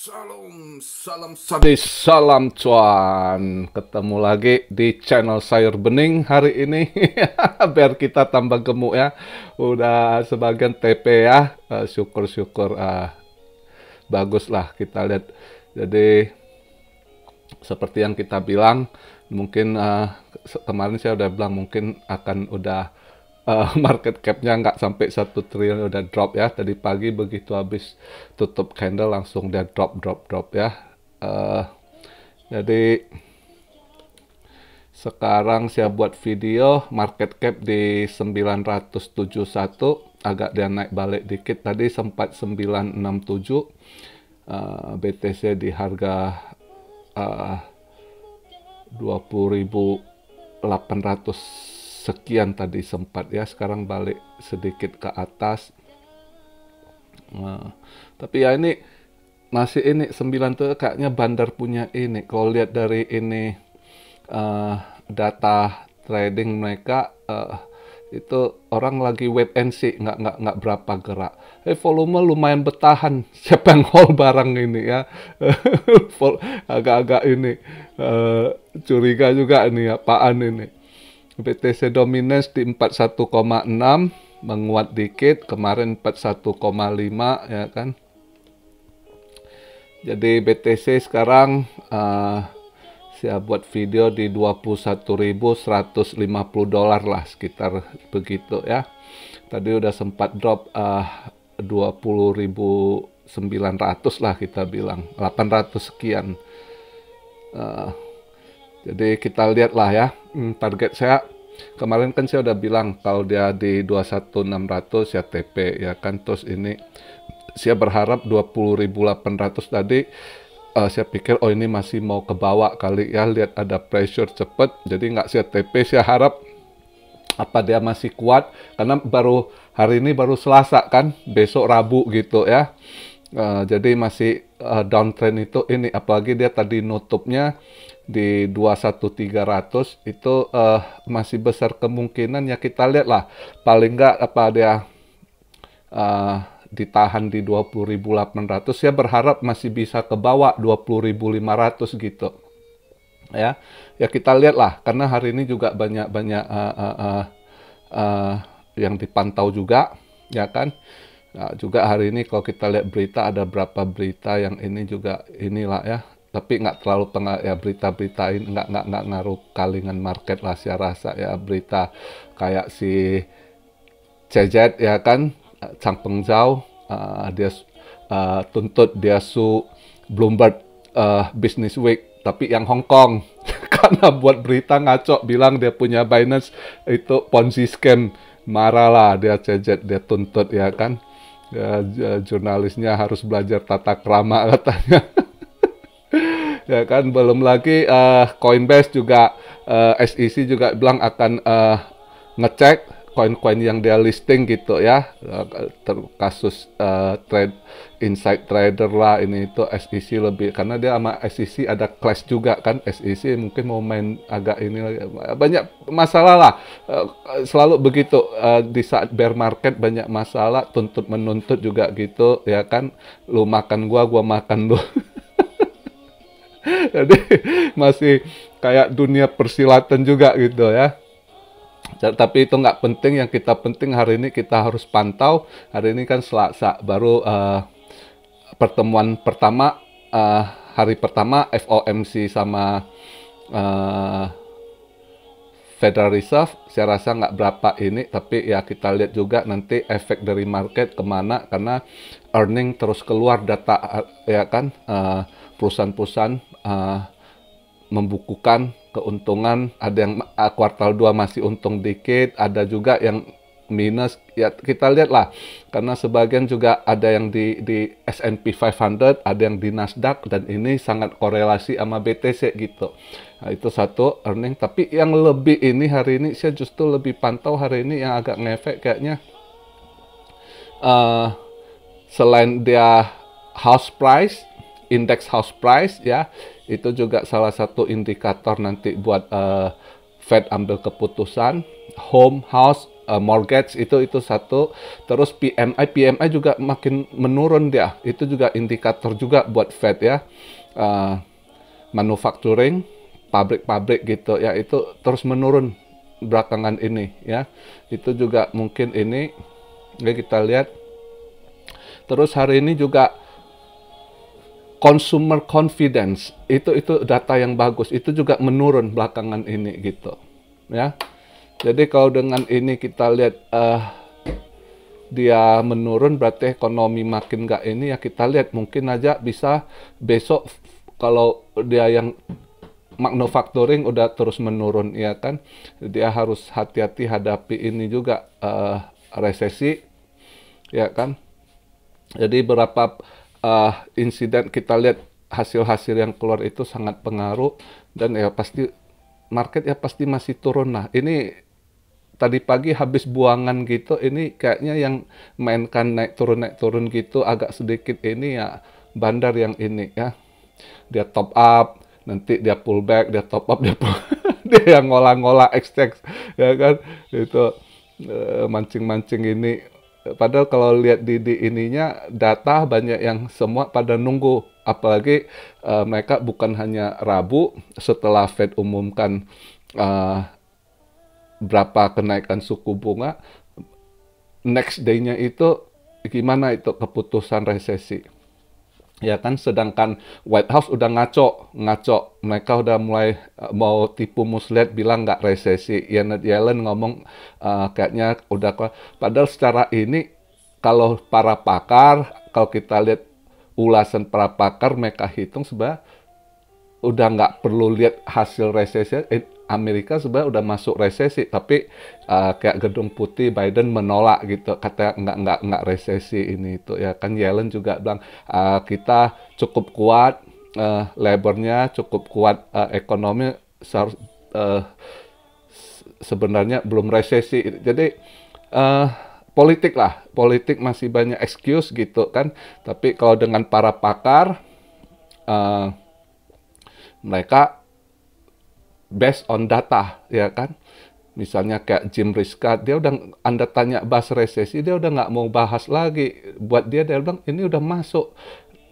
Salam, salam sadis, salam cuan. Ketemu lagi di channel Sayur Bening hari ini. Biar kita tambah gemuk ya. Udah sebagian TP ya. Syukur-syukur bagus lah kita lihat. Jadi seperti yang kita bilang, mungkin kemarin saya udah bilang mungkin akan udah market cap-nya nggak sampai 1 triliun udah drop ya. Tadi pagi begitu habis tutup candle langsung dia drop ya. Jadi sekarang saya buat video market cap di 971, agak dia naik balik dikit, tadi sempat 967, BTC di harga 20.800 sekian tadi sempat ya, sekarang balik sedikit ke atas. Tapi ya ini masih ini 9 tuh kayaknya bandar punya ini. Kalau lihat dari ini data trading mereka, itu orang lagi wait and see, nggak berapa gerak. Volume lumayan bertahan. Siapa yang hold barang ini ya? Agak-agak ini curiga juga ini, apaan ini? BTC dominance di 41,6, menguat dikit, kemarin 41,5 ya kan. Jadi BTC sekarang saya buat video di 21.150 dolar lah, sekitar begitu ya. Tadi udah sempat drop 20.900 lah kita bilang, 800 sekian. Jadi kita lihat lah ya, target saya kemarin kan saya udah bilang kalau dia di 21.600 ya TP ya kan. Terus ini saya berharap 20.800 tadi, saya pikir oh ini masih mau ke bawah kali ya, lihat ada pressure cepet, jadi nggak saya TP. Saya harap apa dia masih kuat, karena baru hari ini baru Selasa kan, besok Rabu gitu ya. Jadi masih downtrend itu ini, apalagi dia tadi nutupnya di 21.300 itu masih besar kemungkinan ya, kita lihat lah paling nggak apa dia ditahan di 20.800. Saya berharap masih bisa ke bawah 20.500 gitu ya. Ya kita lihat lah, karena hari ini juga banyak yang dipantau juga ya kan. Nah, juga hari ini kalau kita lihat berita, ada berapa berita yang ini juga inilah ya, tapi nggak terlalu ya, berita-berita ini nggak ngaruh kalingan market lah saya rasa ya. Berita kayak si CZ ya kan, Chang Pengzhao, dia tuntut dia su Bloomberg Business Week, tapi yang Hong Kong karena buat berita ngaco bilang dia punya Binance itu Ponzi scam, marah lah dia CZ, dia tuntut ya kan. Ya, jurnalisnya harus belajar tata krama katanya. Ya kan, belum lagi Coinbase juga, SEC juga bilang akan ngecek koin-koin yang dia listing gitu ya. Kasus trade inside trader lah, ini itu SEC lebih, karena dia sama SEC ada clash juga kan. SEC mungkin mau main agak ini, banyak masalah lah, selalu begitu di saat bear market, banyak masalah, tuntut menuntut juga gitu ya kan. Lu makan gua makan lu. Jadi masih kayak dunia persilatan juga gitu ya. Tapi itu nggak penting, yang kita penting hari ini kita harus pantau. Hari ini kan Selasa, baru pertemuan pertama, hari pertama FOMC sama Federal Reserve. Saya rasa nggak berapa ini, tapi ya kita lihat juga nanti efek dari market kemana, karena earning terus keluar data ya kan, perusahaan-perusahaan membukukan keuntungan, ada yang kuartal 2 masih untung dikit, ada juga yang minus ya, kita lihat lah, karena sebagian juga ada yang di S&P 500, ada yang di Nasdaq, dan ini sangat korelasi sama BTC gitu. Nah, itu satu earning. Tapi yang lebih ini hari ini saya justru lebih pantau hari ini yang agak ngefek kayaknya, selain dia house price, indeks house price ya, itu juga salah satu indikator nanti buat Fed ambil keputusan. Home house mortgage itu satu, terus PMI juga makin menurun dia, itu juga indikator juga buat Fed ya. Manufacturing, pabrik-pabrik gitu ya, itu terus menurun belakangan ini ya, itu juga mungkin ini ya, kita lihat. Terus hari ini juga consumer confidence, itu data yang bagus, itu juga menurun belakangan ini gitu ya. Jadi kalau dengan ini kita lihat dia menurun, berarti ekonomi makin nggak ini ya, kita lihat mungkin aja bisa besok kalau dia yang manufacturing udah terus menurun ya kan, dia harus hati-hati hadapi ini juga resesi ya kan. Jadi berapa insiden kita lihat hasil-hasil yang keluar itu sangat pengaruh, dan ya pasti market ya pasti masih turun. Nah ini tadi pagi habis buangan gitu, ini kayaknya yang mainkan naik turun gitu agak sedikit ini ya, bandar yang ini ya, dia top up, nanti dia pull back, dia top up, dia pull dia yang ngolah-ngolah extract ya kan, itu mancing-mancing ini. Padahal kalau lihat di ininya data banyak yang semua pada nunggu, apalagi mereka bukan hanya Rabu setelah Fed umumkan berapa kenaikan suku bunga, next day-nya itu gimana itu keputusan resesi ya kan. Sedangkan White House udah ngaco, mereka udah mulai mau tipu muslihat bilang nggak resesi. Janet Yellen ngomong kayaknya udah, padahal secara ini kalau para pakar, kalau kita lihat ulasan para pakar, mereka hitung sebenarnya udah nggak perlu lihat hasil resesi, Amerika sebenarnya udah masuk resesi, tapi kayak Gedung Putih Biden menolak gitu, kata nggak resesi ini itu ya kan. Yellen juga bilang kita cukup kuat, labornya cukup kuat, ekonomi sebenarnya belum resesi. Jadi politik masih banyak excuse gitu kan. Tapi kalau dengan para pakar, mereka based on data ya kan. Misalnya kayak Jim Riska, dia udah, Anda tanya bahas resesi, dia udah nggak mau bahas lagi. Buat dia bilang ini udah masuk,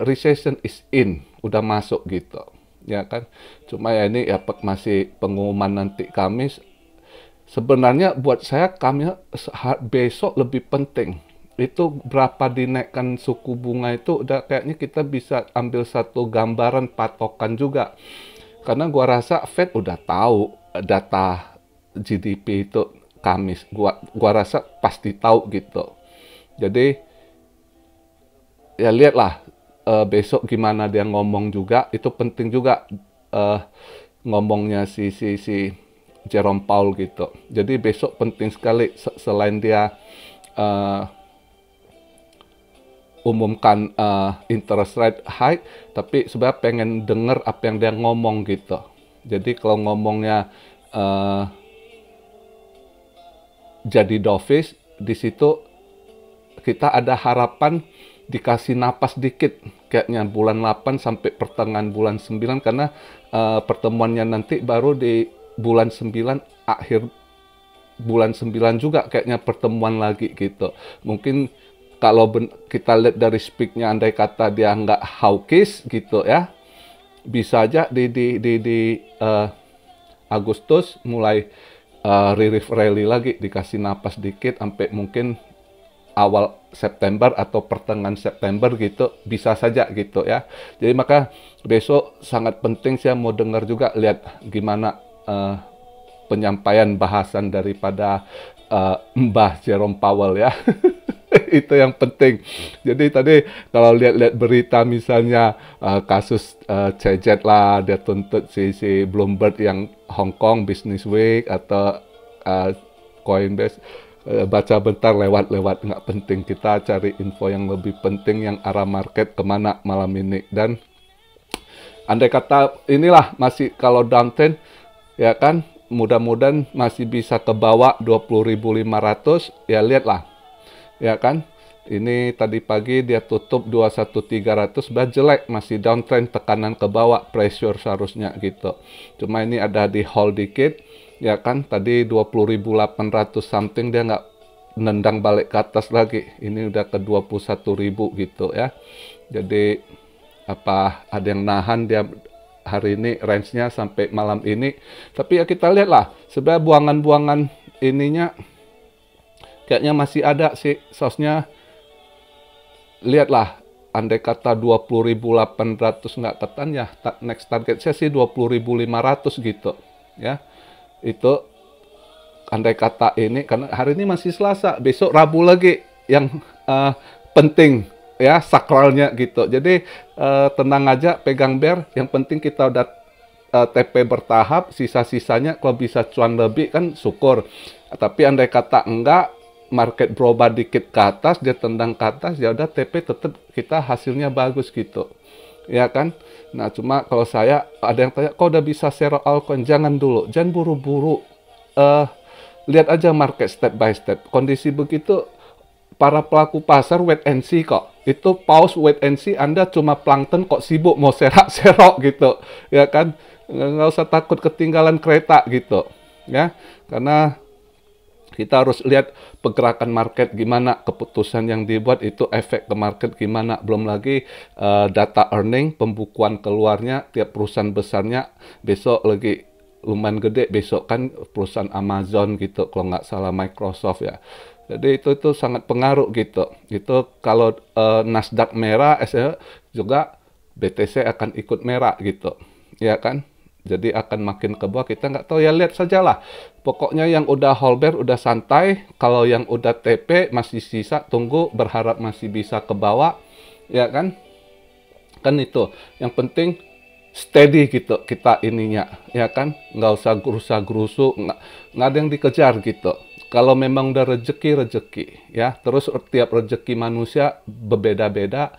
recession is in, udah masuk gitu ya kan. Cuma ya ini ya masih pengumuman nanti Kamis. Sebenarnya buat saya Kamis besok lebih penting. Itu berapa dinaikkan suku bunga itu udah kayaknya kita bisa ambil satu gambaran patokan juga. Karena gua rasa Fed udah tahu data GDP itu Kamis. Gua rasa pasti tahu gitu. Jadi ya lihatlah besok gimana dia ngomong juga. Itu penting juga ngomongnya si Jerome Powell gitu. Jadi besok penting sekali, selain dia umumkan interest rate hike, tapi sebenarnya pengen denger apa yang dia ngomong gitu. Jadi kalau ngomongnya jadi dovish, di situ kita ada harapan dikasih napas dikit, kayaknya bulan 8 sampai pertengahan bulan 9, karena pertemuannya nanti baru di bulan 9, akhir bulan 9 juga kayaknya pertemuan lagi gitu. Mungkin kalau kita lihat dari speak-nya, andai kata dia nggak hawkish gitu ya, bisa aja di Agustus mulai relief rally lagi, dikasih napas dikit sampai mungkin awal September atau pertengahan September gitu, bisa saja gitu ya. Jadi maka besok sangat penting, saya mau dengar juga, lihat gimana penyampaian bahasan daripada Mbah Jerome Powell ya. Itu yang penting. Jadi tadi kalau lihat berita misalnya kasus Cejet lah, dia tuntut si Bloomberg yang Hong Kong Business Week atau Coinbase, baca bentar, lewat nggak penting. Kita cari info yang lebih penting, yang arah market kemana malam ini. Dan andai kata inilah masih kalau downtrend ya kan, mudah-mudahan masih bisa ke bawah 20.500 ya, lihatlah ya kan. Ini tadi pagi dia tutup 21.300, jelek, masih downtrend, tekanan ke bawah, pressure seharusnya gitu. Cuma ini ada di hold dikit ya kan, tadi 20.800 something dia nggak nendang balik ke atas lagi, ini udah ke 21.000 gitu ya. Jadi apa ada yang nahan dia hari ini range-nya sampai malam ini. Tapi ya kita lihat lah, sebenarnya buangan-buangan ininya kayaknya masih ada sih sausnya. Lihatlah, andai kata 20.800 nggak ketan ya, next target saya sih 20.500 gitu ya. Itu andai kata ini, karena hari ini masih Selasa, besok Rabu lagi yang penting ya, sakralnya gitu. Jadi tenang aja, pegang bear, yang penting kita udah TP bertahap, sisa-sisanya kalau bisa cuan lebih kan syukur. Tapi andai kata enggak, market berubah dikit ke atas, dia tendang ke atas, ya udah TP tetap kita hasilnya bagus gitu. Ya kan? Nah, cuma kalau saya ada yang tanya, kok udah bisa share altcoin? Jangan dulu, jangan buru-buru. Lihat aja market step by step. Kondisi begitu, para pelaku pasar wait and see kok. Itu pause wait and see, Anda cuma plankton kok sibuk mau serak-serok gitu. Ya kan? Nggak usah takut ketinggalan kereta gitu. Ya, karena kita harus lihat pergerakan market gimana, keputusan yang dibuat itu efek ke market gimana. Belum lagi data earning, pembukuan keluarnya, tiap perusahaan besarnya besok lagi lumayan gede, besok kan perusahaan Amazon gitu, kalau nggak salah Microsoft ya. Jadi itu sangat pengaruh gitu. Itu kalau Nasdaq merah, juga BTC akan ikut merah gitu, ya kan? Jadi akan makin ke bawah, kita nggak tahu ya, lihat sajalah. Pokoknya yang udah hold bear udah santai, kalau yang udah TP masih sisa, tunggu, berharap masih bisa ke bawah, ya kan? Kan itu, yang penting steady gitu kita ininya, ya kan? Nggak usah gerusa-gerusu, nggak ada yang dikejar gitu. Kalau memang udah rezeki, ya. Terus tiap rezeki manusia berbeda-beda,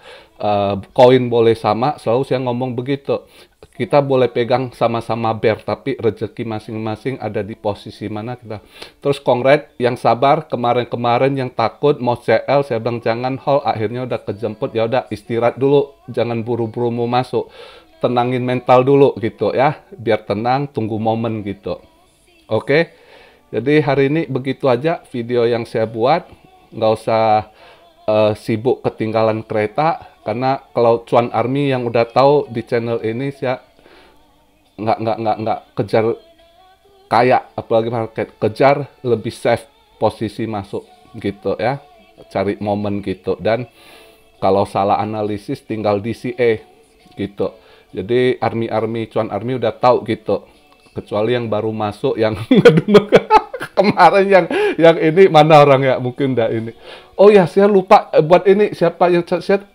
koin boleh sama, selalu saya ngomong begitu. Kita boleh pegang sama-sama bear, tapi rezeki masing-masing ada di posisi mana kita. Terus kongret yang sabar, kemarin-kemarin yang takut mau CL, saya bilang jangan hold, akhirnya udah kejemput, ya udah istirahat dulu, jangan buru-buru mau masuk. Tenangin mental dulu gitu ya, biar tenang, tunggu momen gitu. Oke, jadi hari ini begitu aja video yang saya buat, nggak usah sibuk ketinggalan kereta. Karena kalau Cuan Army yang udah tahu di channel ini, saya nggak kejar kaya, apalagi market, kejar lebih safe posisi masuk gitu ya, cari momen gitu. Dan kalau salah analisis tinggal DCA gitu. Jadi Cuan Army udah tahu gitu, kecuali yang baru masuk, yang kemarin yang ini mana orang ya, mungkin udah ini. Oh ya, saya lupa buat ini, siapa yang saya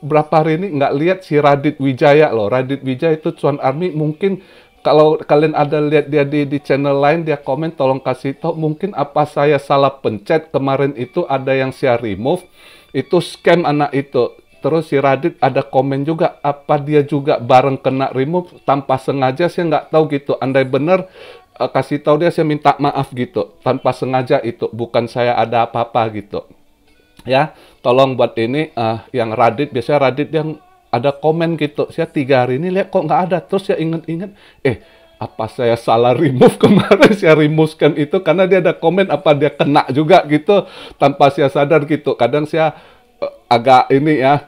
berapa hari ini nggak lihat si Radit Wijaya loh. Radit Wijaya itu Cuan Army, mungkin kalau kalian ada lihat dia di channel lain, dia komen, tolong kasih tahu, mungkin apa saya salah pencet kemarin itu, ada yang saya remove, itu scam anak itu. Terus si Radit ada komen juga, apa dia juga bareng kena remove tanpa sengaja, saya nggak tahu gitu. Andai bener, kasih tahu dia, saya minta maaf gitu, tanpa sengaja itu, bukan saya ada apa-apa gitu. Ya, tolong buat ini yang Radit, biasanya Radit yang ada komen gitu. Saya 3 hari ini lihat kok nggak ada. Terus saya ingat-ingat, apa saya salah remove kemarin, saya removekan itu karena dia ada komen, apa dia kena juga gitu tanpa saya sadar gitu. Kadang saya agak ini ya,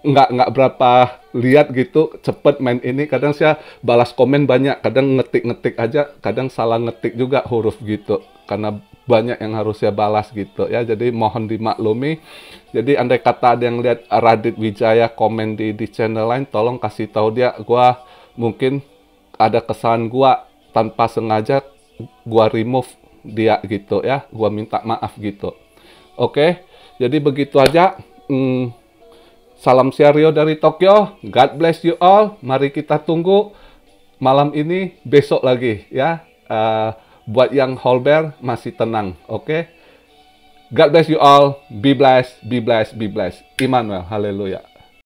nggak berapa lihat gitu, cepet main ini. Kadang saya balas komen banyak, kadang ngetik aja, kadang salah ngetik juga huruf gitu, karena banyak yang harus saya balas gitu ya. Jadi mohon dimaklumi. Jadi andai kata ada yang lihat Radit Wijaya komen di channel lain, tolong kasih tahu dia, gua mungkin ada kesalahan gua, tanpa sengaja gua remove dia gitu ya, gua minta maaf gitu. Oke, jadi begitu aja. Salam Rio dari Tokyo, God bless you all. Mari kita tunggu malam ini, besok lagi ya. Buat yang hold bear masih tenang, oke? God bless you all. Be blessed, be blessed, be blessed. Immanuel, haleluya.